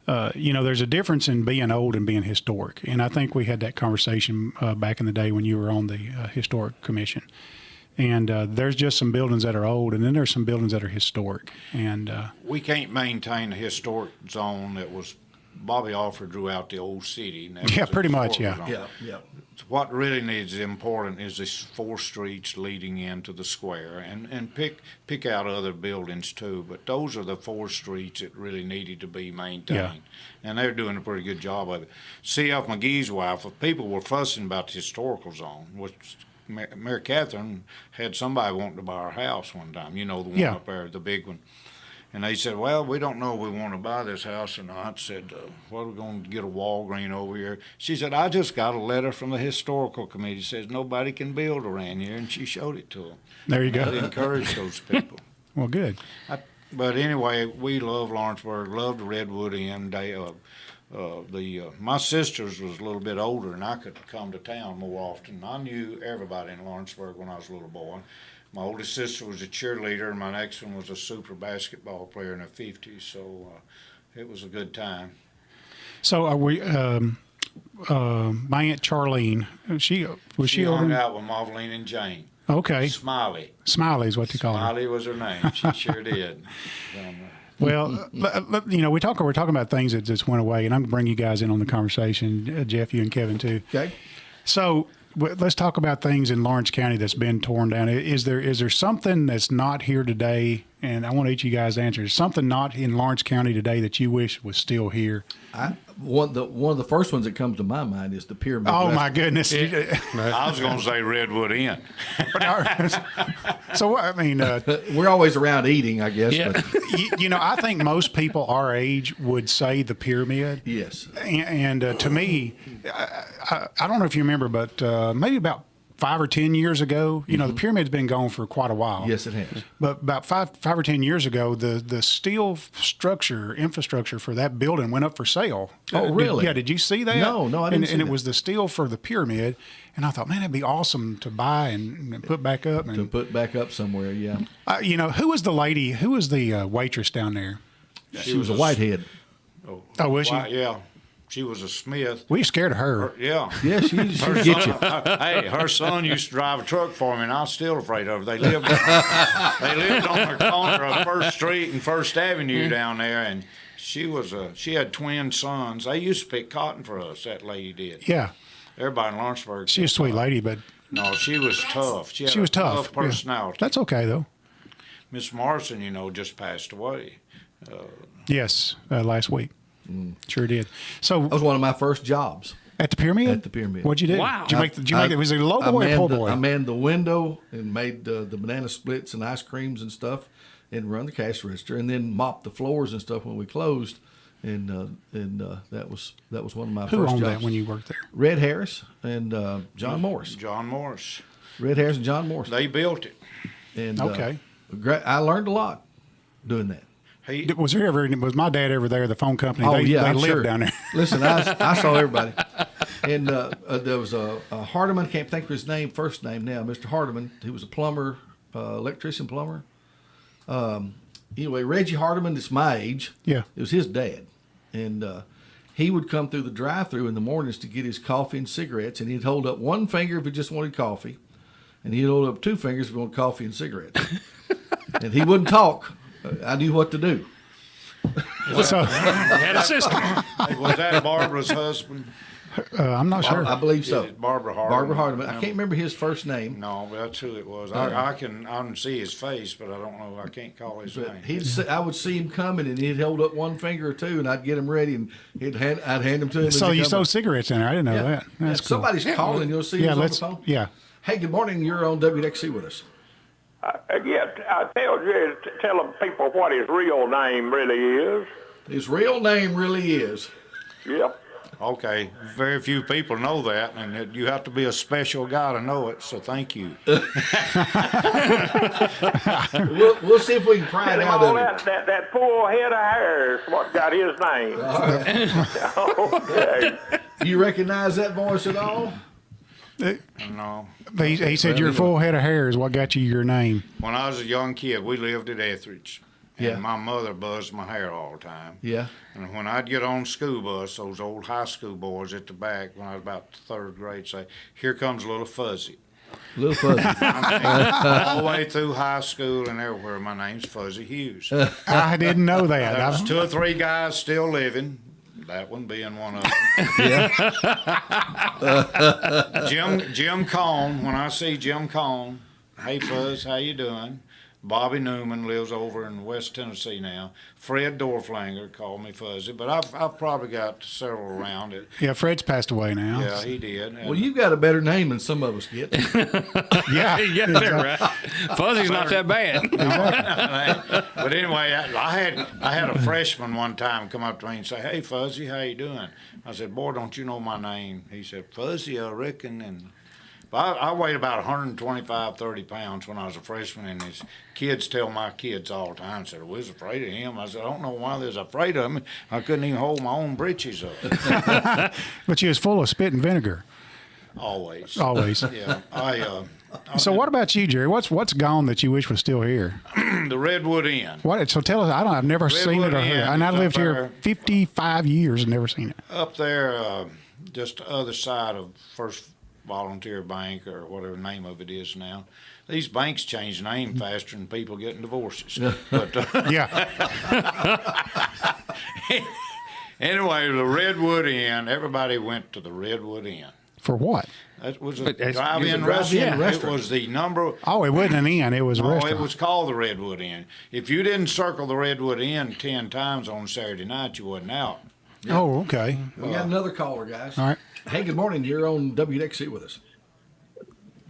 there's a difference in being old and being historic. And I think we had that conversation back in the day when you were on the historic commission. And there's just some buildings that are old, and then there's some buildings that are historic. And we can't maintain the historic zone that was Bobby Alford drew out the old city. And that was a pretty much, historical yeah. zone. Yeah. What really needs important is this 4 streets leading into the square, and pick out other buildings too. But those are the 4 streets that really needed to be maintained, and they're doing a pretty good job of it. C.F. McGee's wife, people were fussing about the historical zone, which Mayor Catherine had somebody wanting to buy our house one time. You know, the one up there, the big one. And they said, well, we don't know if we want to buy this house or not. I said, what are we going to get a Walgreen over here? She said, I just got a letter from the historical committee. Says nobody can build around here. And she showed it to them. there you go. That encouraged those people. Well, good. But anyway, we love Lawrenceburg, love the Redwood Inn. My sisters was a little bit older, and I could come to town more often. I knew everybody in Lawrenceburg when I was a little boy. My oldest sister was a cheerleader, and my next one was a super basketball player in the 50s, so it was a good time. So are we? My Aunt Charlene, she hung out with Marveline and Jane. Okay. Smiley. Smiley is what they call her. Smiley was her name. She sure did. Well, we're talking about things that just went away, and I'm going to bring you guys in on the conversation, Jeff, you and Kevin too. Okay. So let's talk about things in Lawrence County that's been torn down. Is there something that's not here today? And I want each of you guys to answer. Is something not in Lawrence County today that you wish was still here? One of the first ones that comes to my mind is the pyramid. Oh my goodness! I was going to say Redwood Inn. So I mean, we're always around eating, I guess. Yeah. But I think most people our age would say the pyramid. yes. And to me, I don't know if you remember, but maybe about 5 or 10 years ago, the pyramid's been gone for quite a while. Yes, it has. But about five or 10 years ago, the steel infrastructure for that building went up for sale. Oh, really? Did you see that? No, I didn't see And that. it was the steel for the pyramid. And I thought, man, that'd be awesome to buy and put back up. To put back up somewhere, yeah. Who was the lady? Who was the waitress down there? She was a whitehead. Oh, was she? Yeah. She was a Smith. We scared of her. Yeah. Yeah, she get you. Hey, her son used to drive a truck for me, and I was still afraid of her. They lived on the corner of First Street and First Avenue down there, and she had twin sons. They used to pick cotton for us. That lady did. Yeah. Everybody in Lawrenceburg. She's a sweet lady, but No, she was tough. She was a tough. tough personality. That's okay, though. Miss Morrison, just passed away. Yes, last week. Sure did. So That was one of my first jobs. at the pyramid? At the pyramid. What'd you do? Wow. Did you make it? Was it a low boy or poor boy? I manned the window and made the banana splits and ice creams and stuff, and run the cash register, and then mopped the floors and stuff when we closed. And that was one of my Who first owned jobs. that when you worked there? Red Harris and John Morris. John Morris. Red Harris and John Morris. They built it. And Okay. I learned a lot doing that. Was my dad ever there? The phone company? Oh, they I'm lived sure. down there. Listen, I saw everybody. And there was a Hardeman, can't think of his first name now, Mr. Hardeman. He was a plumber, electrician plumber. Anyway, Reggie Hardeman, that's my age. Yeah. It was his dad. And he would come through the drive-thru in the mornings to get his coffee and cigarettes, and he'd hold up one finger if he just wanted coffee, and he'd hold up 2 fingers if he wanted coffee and cigarettes. And he wouldn't talk. I knew what to do. So Had a system. Was that Barbara's husband? I'm not sure. I believe so. Is it Barbara Hardeman? Barbara Hardeman. I can't remember his first name. No, but that's who it was. I can see his face, but I don't know. I can't call his But name. I would see him coming, and he'd hold up one finger or two, and I'd get him ready, and I'd hand him to him. as So he you come sold up. cigarettes in there? I didn't know Yeah. that. Yeah, That's cool. somebody's calling. You'll see Yeah, who's on the let's. phone. Yeah. Hey, good morning. You're on WXC with us. I tell people what his real name really is. His real name really is. Yep. Okay, very few people know that, and you have to be a special guy to know it. So thank you. We'll see if we can pry it out All of him. that full head of hair is what got his name. Okay. You recognize that voice at all? No. He said your full head of hair is what got you your name. When I was a young kid, we lived at Etheridge. And Yeah. my mother buzzed my hair all the time. Yeah. And when I'd get on school bus, those old high school boys at the back, when I was about third grade, say, "Here comes little Fuzzy." Little fuzzy. All the way through high school and everywhere, my name's Fuzzy Hughes. I didn't know that. There was I've- 2 or 3 guys still living. That one being one of them. Jim Cone. When I see Jim Cone, hey Fuzz, how you doing? Bobby Newman lives over in West Tennessee now. Fred Dorflanger called me Fuzzy, but I've probably got several around it. Yeah, Fred's passed away now. Yeah, he did. And Well, you've got a better name than some of us get. Yeah. Yeah, right. Fuzzy's not that bad. But anyway, I had a freshman one time come up to me and say, "Hey Fuzzy, how you doing?" I said, "Boy, don't you know my name?" He said, "Fuzzy, I reckon." And I weighed about 125, 30 pounds when I was a freshman, and his kids tell my kids all the time, said, "We was afraid of him." I said, "I don't know why they was afraid of him. I couldn't even hold my own britches up." But you was full of spit and vinegar. Always. Always. Yeah. So what about you, Jerry? What's gone that you wish was still here? The Redwood Inn. What? So tell us. I've never seen it or heard it. And I is lived up here there. 55 years and never seen it. Up there, just the other side of First Volunteer Bank or whatever the name of it is now. These banks change name faster than people getting divorces. But Yeah. anyway, the Redwood Inn, everybody went to the Redwood Inn. For what? That was a But it's- drive-in it's a drive-in restaurant. It restaurant. was the number. Oh, it wasn't an inn. It was a Oh, restaurant. it was called the Redwood Inn. If you didn't circle the Redwood Inn 10 times on Saturday night, you wasn't out. Oh, okay. We got another caller, guys. All right. Hey, good morning. You're on WXC with us.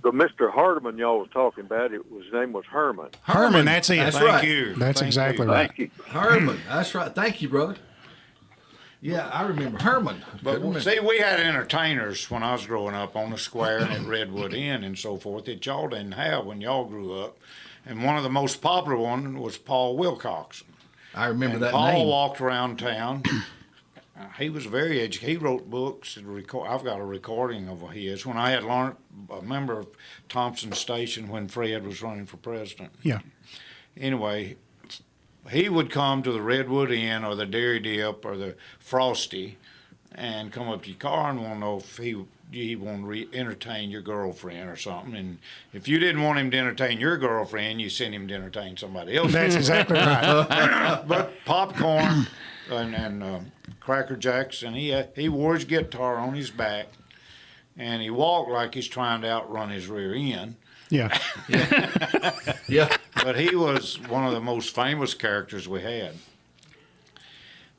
The Mr. Hardeman y'all was talking about, his name was Herman. Herman, that's it. That's Thank right. you. That's Thank exactly you. right. Thank you. Herman. That's right. Thank you, brother. Yeah, I remember Herman. But Couldn't remember. see, we had entertainers when I was growing up on the square and at Redwood Inn and so forth that y'all didn't have when y'all grew up. And one of the most popular ones was Paul Wilcoxon. I remember And that Paul name. walked around town. He was very educated. He wrote books. And I've got a recording of his when I had learned a member of Thompson Station when Fred was running for president. Yeah. Anyway, he would come to the Redwood Inn or the Dairy Dip or the Frosty and come up to your car and want to know if he wanted to entertain your girlfriend or something. And if you didn't want him to entertain your girlfriend, you sent him to entertain somebody else. That's exactly right. But popcorn and Cracker Jacks, and he wore his guitar on his back, and he walked like he's trying to outrun his rear end. Yeah. Yeah. But he was one of the most famous characters we had.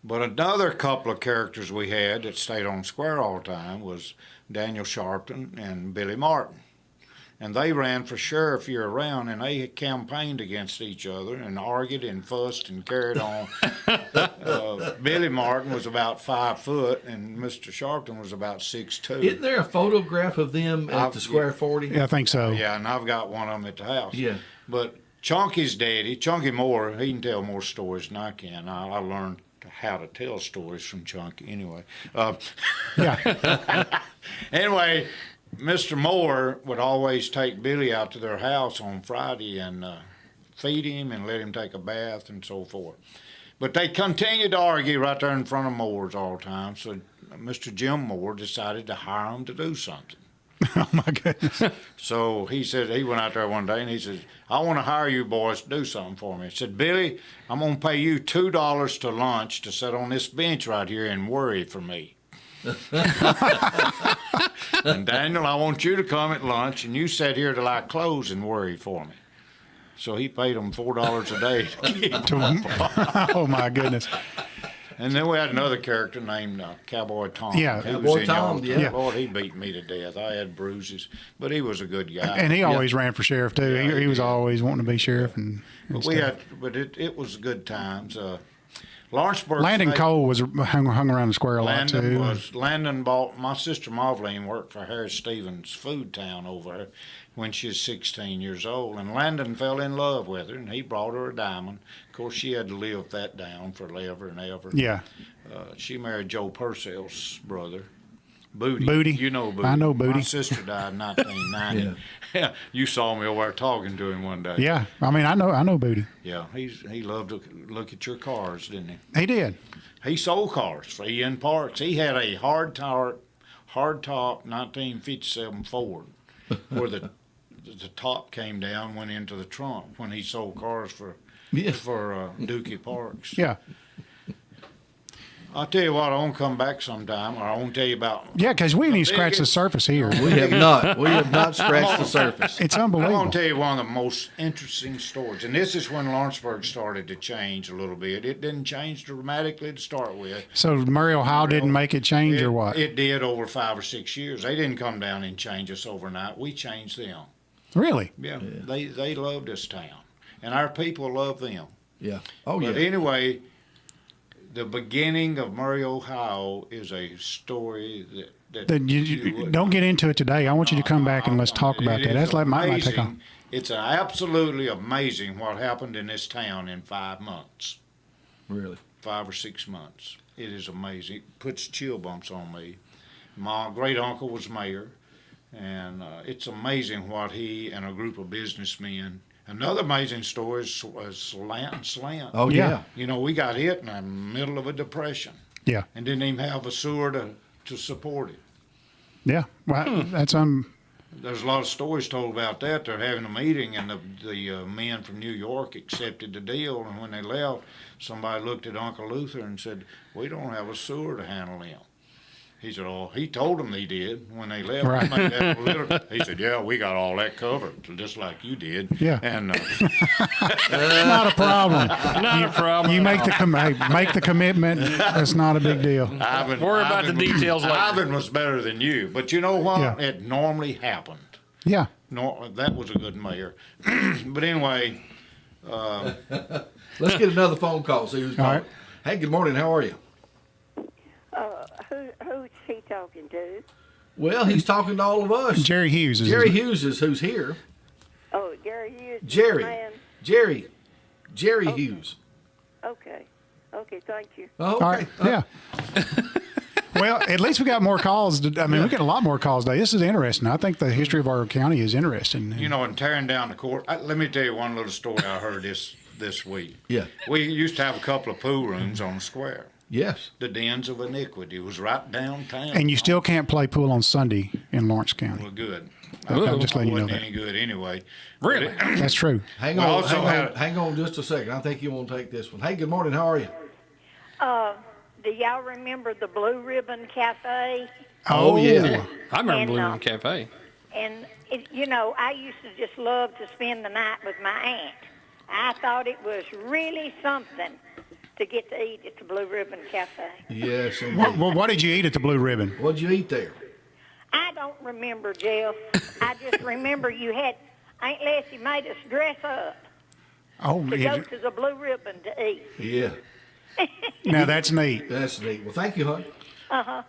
But another couple of characters we had that stayed on square all the time was Daniel Sharpton and Billy Martin. And they ran for sheriff year round, and they campaigned against each other and argued and fussed and carried on. Billy Martin was about 5 foot, and Mr. Sharpton was about 6'2". Isn't there a photograph of them at the Square 40? Yeah, I think so. Yeah, and I've got one of them at the house. Yeah. But Chunky's daddy, Chunky Moore, he can tell more stories than I can. I learned how to tell stories from Chunky anyway. Yeah. Anyway, Mr. Moore would always take Billy out to their house on Friday and feed him and let him take a bath and so forth. But they continued to argue right there in front of Moore's all the time, so Mr. Jim Moore decided to hire him to do something. Oh, my goodness. So he said, he went out there one day and he said, "I want to hire you boys to do something for me." He said, "Billy, I'm going to pay you $2 to lunch to sit on this bench right here and worry for me." And Daniel, I want you to come at lunch, and you sat here till I close and worry for me. So he paid them $4 a day to keep Oh my goodness. And then we had another character named Cowboy Tom. Yeah. He was Cowboy in Tom, y'all's- yeah. Lord, he beat me to death. I had bruises, but he was a good guy. And he always ran for sheriff too. Yeah, he was did. always wanting to be sheriff and But stuff. it was good times. Lawrenceburg Landon State- Cole was hung around the square a lot too. Landon bought, my sister Marveline worked for Harris Stevens Food Town over there when she was 16 years old, and Landon fell in love with her, and he brought her a diamond. Of course, she had to live that down forever and ever. Yeah. She married Joe Purcell's brother, Booty. Booty. You know Booty. I know Booty. My sister died in 1990. Yeah. You saw me over there talking to him one day. Yeah. I mean, I know Booty. Yeah, he loved to look at your cars, didn't he? He did. He sold cars for Ian Parks. He had a hard top 1957 Ford where the top came down, went into the trunk when he sold cars for Dookie Parks. Yeah. I'll tell you what, I want to come back sometime, or I want to tell you about. Yeah, because we didn't even scratch the biggest- surface here. We have not. We have not scratched the surface. It's I unbelievable. want to tell you one of the most interesting stories, and this is when Lawrenceburg started to change a little bit. It didn't change dramatically to start with. So Murray Ohio didn't make it change or what? It did over 5 or 6 years. They didn't come down and change us overnight. We changed them. Really? Yeah. They loved this town, and our people love them. Yeah. Oh, But yeah. anyway, the beginning of Murray, Ohio is a story that Then you wouldn't- don't get into it today. I want you to come back and let's talk about It that. is That's like my take on. amazing. It's absolutely amazing what happened in this town in 5 months, Really. 5 or 6 months. It is amazing. It puts chill bumps on me. My great uncle was mayor, and it's amazing what he and a group of businessmen. Another amazing story is Slant and Slant. Oh, Yeah. yeah. You know, we got hit in the middle of a depression Yeah. and didn't even have a sewer to support it. Yeah. Well, that's There's a lot of stories told about that. They're having a meeting, and the men from New York accepted the deal. And when they left, somebody looked at Uncle Luther and said, "We don't have a sewer to handle them." He said, "Oh, he told them they did when they left." Right. They made that literal- He said, "Yeah, we got all that covered, just like you did." Yeah. And not a problem. Not a problem. You make the commitment. That's not a big deal. Ivan, Worry about the details later. Ivan was better than you, but you know what? Yeah. It normally happened. Yeah. No, that was a good mayor. But anyway. Let's get another phone call. See who's All calling. right. Hey, good morning. How are you? Who's he talking to? Well, he's talking to all of us. Jerry Hughes is Jerry his- Hughes is who's here. Oh, Gary Hughes. Jerry. Man. Jerry Hughes. Okay. Okay, thank you. Oh, All okay. right. Yeah. Well, at least we got more calls. I mean, we get a lot more calls today. This is interesting. I think the history of our county is interesting. You know, and tearing down the court. Let me tell you one little story I heard this week. Yeah. We used to have a couple of pool rooms on the square. Yes. The Dens of Iniquity was right downtown. And you still can't play pool on Sunday in Lawrence County. Well, good. I'm just letting you know Wasn't that. any good anyway. Really? That's true. Hang We on. also had- Hang on just a second. I think you want to take this one. Hey, good morning. How are you? Do y'all remember the Blue Ribbon Cafe? Oh, yeah. I remember And, Blue Ribbon Cafe. And, I used to just love to spend the night with my aunt. I thought it was really something to get to eat at the Blue Ribbon Cafe. Yes, indeed. Well, what did you eat at the Blue Ribbon? What'd you eat there? I don't remember, Jeff. I just remember you had Aunt Leslie made us dress up Oh, to go to the Blue Ribbon to eat. Yeah. now that's neat. That's neat. Well, thank you, hon.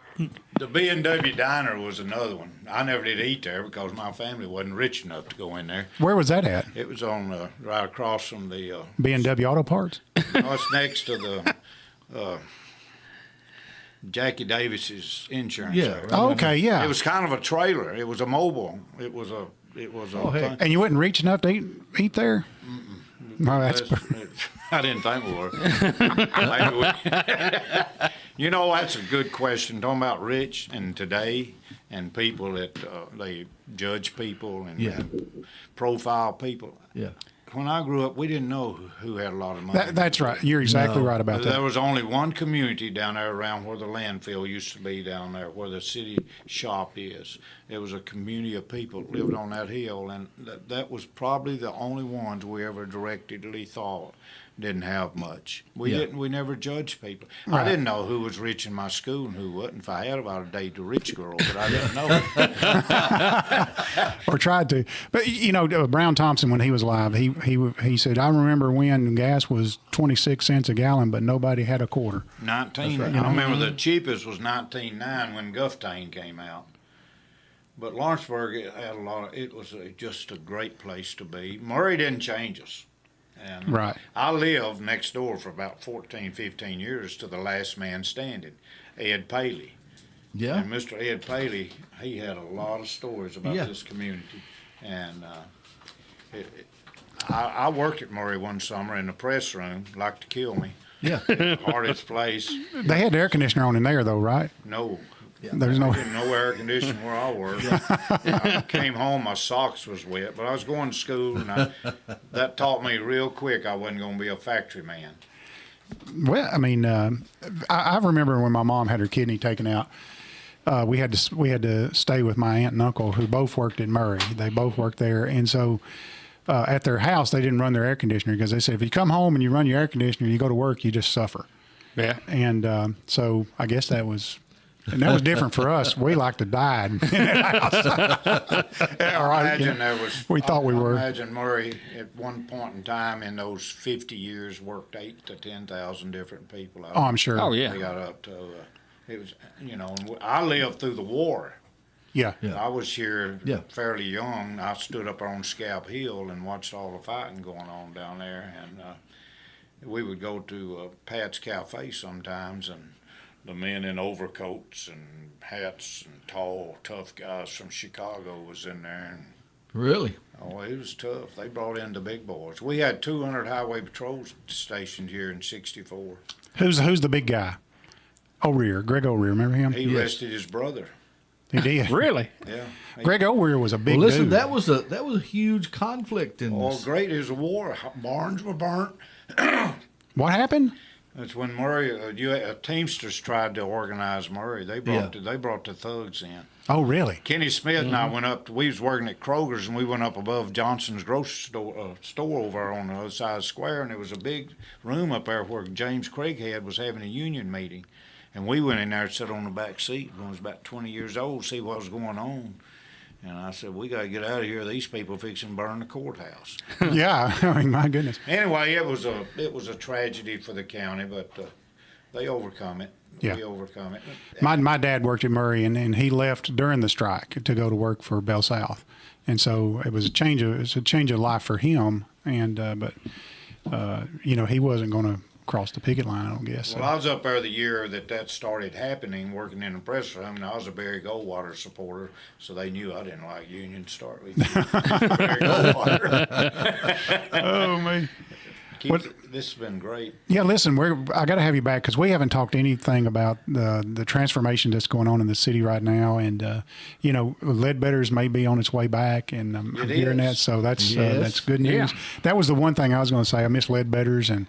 The B&W Diner was another one. I never did eat there because my family wasn't rich enough to go in there. Where was that at? It was on right across from the. B&W Auto Parts? It's next to the Jackie Davis's insurance. Yeah, area. right. Oh, okay, yeah. It was kind of a trailer. It was a mobile. It was a. Oh, heck. thing. And you wasn't rich enough to eat there? No, that's I didn't think we were. Maybe we- you know, that's a good question. Talking about rich and today and people that they judge people and Yeah. profile people. Yeah. when I grew up, we didn't know who had a lot of money. That's right. You're exactly right about There that. was only one community down there around where the landfill used to be down there, where the city shop is. There was a community of people that lived on that hill, and that was probably the only ones we ever directly thought didn't have much. We never judged people. Right. I didn't know who was rich in my school and who wasn't. If I had, I would date a rich girl, but I didn't know. Or tried to. But, Brown Thompson, when he was alive, he said, I remember when gas was 26 cents a gallon, but nobody had a quarter. 19. I remember the cheapest was 19.9 when Guftane came out. But Lawrenceburg had a lot of. It was just a great place to be. Murray didn't change us. And Right. I lived next door for about 14, 15 years to the last man standing, Ed Paley. Yeah. And Mr. Ed Paley, he had a lot of stories about Yeah. this community. And I worked at Murray one summer in the press room, like to kill me. Yeah. Hardest place. They had the air conditioner on in there, though, right? No. There's no. Didn't no air conditioning where I worked. I came home, my socks was wet, but I was going to school, and that taught me real quick I wasn't going to be a factory man. Well, I mean, I remember when my mom had her kidney taken out. We had to stay with my aunt and uncle, who both worked at Murray. They both worked there, and so at their house they didn't run their air conditioner because they said if you come home and you run your air conditioner, you go to work, you just suffer. Yeah. And so I guess that was. And that was different for us. We like to die in that house. We thought we were. I imagine Murray at one point in time in those 50 years worked 8,000 to 10,000 different people. Oh, I'm sure. Oh, yeah. They got up to, it was, and I lived through the war. Yeah. I was here Yeah. fairly young. I stood up on Scalp Hill and watched all the fighting going on down there. And we would go to Pat's Cafe sometimes, and the men in overcoats and hats and tall, tough guys from Chicago was in there. And, Really? oh, it was tough. They brought in the big boys. We had 200 highway patrol stationed here in '64. Who's the big guy? O'Rear, Greg O'Rear. Remember him? He arrested his brother. He did. Really? Yeah. Greg O'Rear was a big Well, listen, dude. that was a huge conflict in Oh, this. great. It was a war. Barns were burnt. What happened? That's when Murray, Teamsters tried to organize Murray. They brought the thugs in. Oh, really? Kenny Smith and I went up. We was working at Kroger's, and we went up above Johnson's grocery store over on the other side of the square, and there was a big room up there where James Craighead was having a union meeting, and we went in there and sat on the back seat when I was about 20 years old, to see what was going on. And I said, we got to get out of here. These people fixing to burn the courthouse. Yeah. I mean, my goodness. Anyway, it was a tragedy for the county, but they overcome it. Yeah. We overcome it. My dad worked at Murray, and he left during the strike to go to work for Bell South, and so it was a change of life for him. And but he wasn't going to cross the picket line, I don't guess. Well, I was up there the year that started happening, working in the press room, and I was a Barry Goldwater supporter, so they knew I didn't like union to start with. Barry Goldwater. Oh man. This has been great. Yeah, listen, I got to have you back because we haven't talked anything about the transformation that's going on in the city right now, and Ledbetter's may be on its way back, and I'm hearing that, so that's good news. Yeah. That was the one thing I was going to say. I miss Ledbetter's, and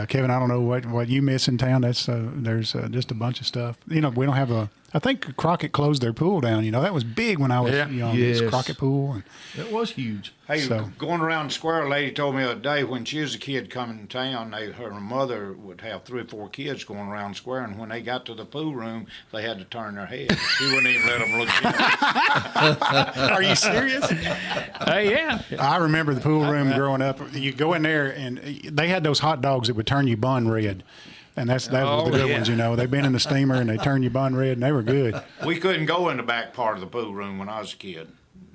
Kevin, I don't know what you miss in town. That's there's just a bunch of stuff. We don't have I think Crockett closed their pool down. That was big when I was young. Yes. This Crockett pool. And, It was huge. Hey, So- going around the square, a lady told me the other day when she was a kid coming to town, her mother would have 3 or 4 kids going around the square, and when they got to the pool room, they had to turn their head. She wouldn't even let them look in. Are you serious? Hey, yeah. I remember the pool room growing up. You go in there, and they had those hot dogs that would turn you bun red. And that was the good ones, They've been in the steamer, and they turn you bun red, and they were good. We couldn't go in the back part of the pool room when I was a kid.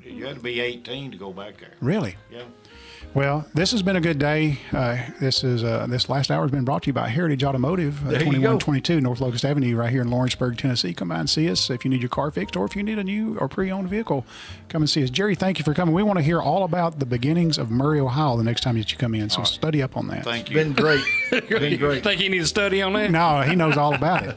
You had to be 18 to go back there. Really? Yeah. Well, this has been a good day. This last hour has been brought to you by Heritage Automotive, There you go. 2122 North Locust Avenue, right here in Lawrenceburg, Tennessee. Come by and see us if you need your car fixed, or if you need a new or pre-owned vehicle. Come and see us. Jerry, thank you for coming. We want to hear all about the beginnings of Murray, Ohio, the next time that you come in. So study up on that. Thank you. Been great. Been great. Think you need to study on that? No, he knows all about it.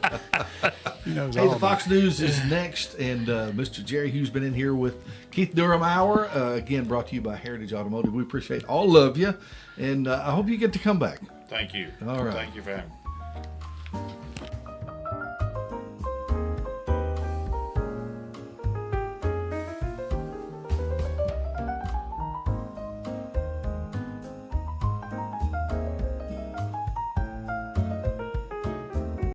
He knows Hey, all the about Fox News is next, and Mr. Jerry Hughes been in here with Keith Durham Hour. Again, brought to you by Heritage Automotive. We appreciate they all love you, and I hope you get to come back. Thank you. All right. Thank you for having me.